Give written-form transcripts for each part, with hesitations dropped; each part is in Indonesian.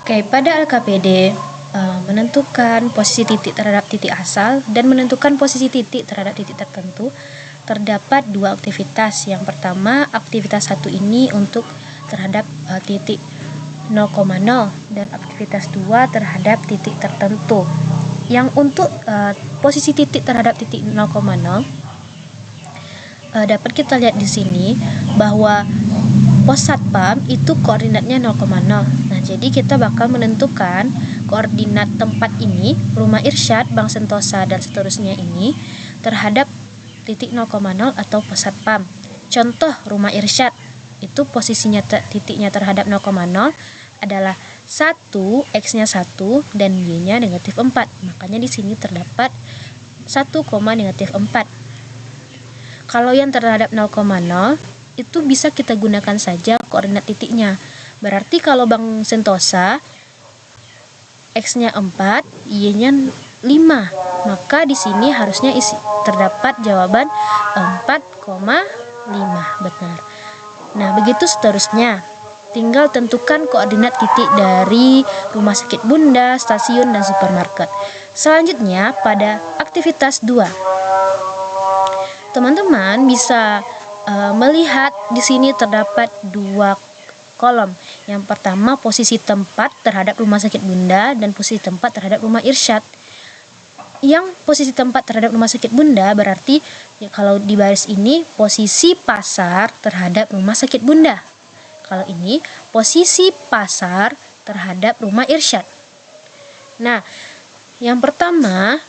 Oke, pada LKPD menentukan posisi titik terhadap titik asal dan menentukan posisi titik terhadap titik tertentu terdapat dua aktivitas. Yang pertama, aktivitas satu ini untuk terhadap titik 0,0 dan aktivitas 2 terhadap titik tertentu. Yang untuk posisi titik terhadap titik 0,0 dapat kita lihat di sini bahwa pos satpam itu koordinatnya 0,0. Nah, jadi kita bakal menentukan koordinat tempat ini, rumah irsyad, Bank Sentosa dan seterusnya ini terhadap titik 0,0 atau pos satpam. Contoh rumah irsyad itu posisinya titiknya terhadap 0,0 adalah 1, X-nya 1 dan Y-nya negatif 4. Makanya di sini terdapat 1, negatif 4. Kalau yang terhadap 0,0 itu bisa kita gunakan saja koordinat titiknya. Berarti kalau Bank Sentosa X-nya 4, Y-nya 5. Maka di sini harusnya terdapat jawaban 4,5. Benar. Nah, begitu seterusnya. Tinggal tentukan koordinat titik dari rumah sakit bunda, stasiun, dan supermarket. Selanjutnya pada aktivitas 2. Teman-teman bisa melihat di sini terdapat dua kolom. Yang pertama posisi tempat terhadap rumah sakit bunda dan posisi tempat terhadap rumah irsyad. Yang posisi tempat terhadap rumah sakit bunda berarti ya, kalau di baris ini posisi pasar terhadap rumah sakit bunda. Kalau ini posisi pasar terhadap rumah irsyad. Nah, yang pertama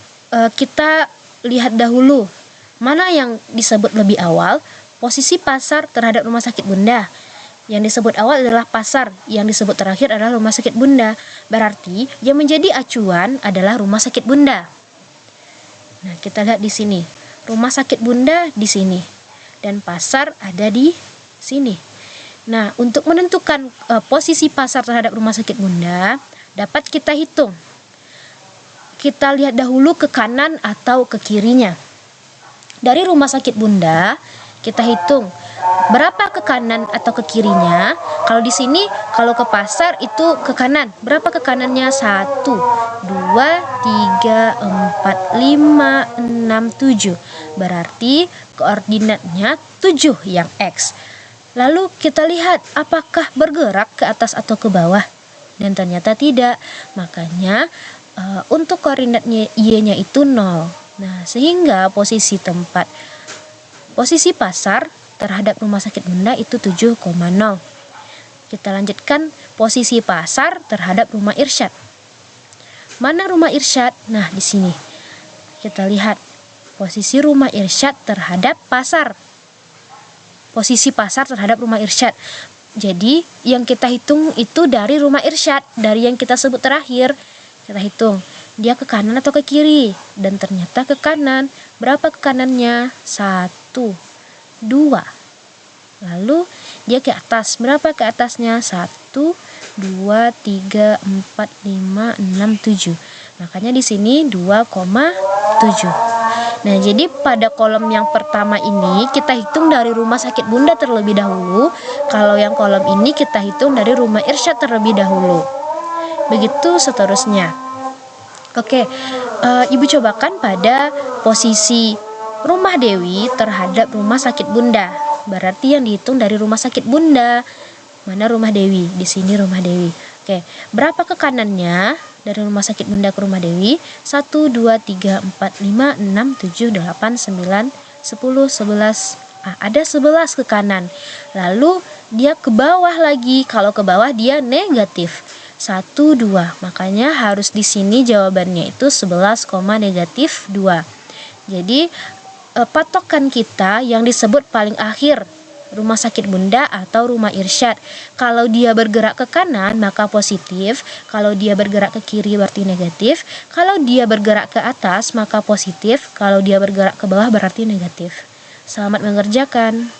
kita lihat dahulu mana yang disebut lebih awal. Posisi pasar terhadap rumah sakit bunda. Yang disebut awal adalah pasar, yang disebut terakhir adalah rumah sakit bunda. Berarti yang menjadi acuan adalah rumah sakit bunda. Nah, kita lihat di sini. Rumah sakit bunda di sini dan pasar ada di sini. Nah, untuk menentukan posisi pasar terhadap rumah sakit bunda dapat kita hitung. Kita lihat dahulu ke kanan atau ke kirinya. Dari rumah sakit bunda kita hitung berapa ke kanan atau ke kirinya. Kalau di sini, kalau ke pasar itu ke kanan. Berapa ke kanannya? 1, 2, 3, 4, 5, 6, 7. Berarti koordinatnya 7 yang X. Lalu kita lihat apakah bergerak ke atas atau ke bawah. Dan ternyata tidak. Makanya untuk koordinatnya Y-nya itu 0. Nah, sehingga posisi pasar terhadap rumah sakit bunda itu 7,0. Kita lanjutkan posisi pasar terhadap rumah irsyad. Mana rumah irsyad? Nah, di sini. Kita lihat posisi rumah irsyad terhadap pasar. Posisi pasar terhadap rumah irsyad. Jadi, yang kita hitung itu dari rumah irsyad, dari yang kita sebut terakhir. Kita hitung, dia ke kanan atau ke kiri? Dan ternyata ke kanan. Berapa ke kanannya? 1, 2. Lalu dia ke atas. Berapa ke atasnya? 1, 2, 3, 4, 5, 6, 7. Makanya di sini 2,7. Nah, jadi pada kolom yang pertama ini kita hitung dari rumah sakit bunda terlebih dahulu. Kalau yang kolom ini kita hitung dari rumah irsyad terlebih dahulu. Begitu seterusnya. Oke, Ibu cobakan pada posisi rumah Dewi terhadap rumah sakit bunda. Berarti yang dihitung dari rumah sakit bunda. Mana rumah Dewi? Di sini rumah Dewi. Oke, berapa ke kanannya dari rumah sakit bunda ke rumah Dewi? 1, 2, 3, 4, 5, 6, 7, 8, 9, 10, 11. Ada 11 ke kanan. Lalu dia ke bawah lagi. Kalau ke bawah dia negatif. 1, 2. Makanya harus di sini jawabannya itu 11, negatif 2. Jadi patokan kita yang disebut paling akhir rumah sakit bunda atau rumah irsyad. Kalau dia bergerak ke kanan maka positif, kalau dia bergerak ke kiri berarti negatif, kalau dia bergerak ke atas maka positif, kalau dia bergerak ke bawah berarti negatif. Selamat mengerjakan.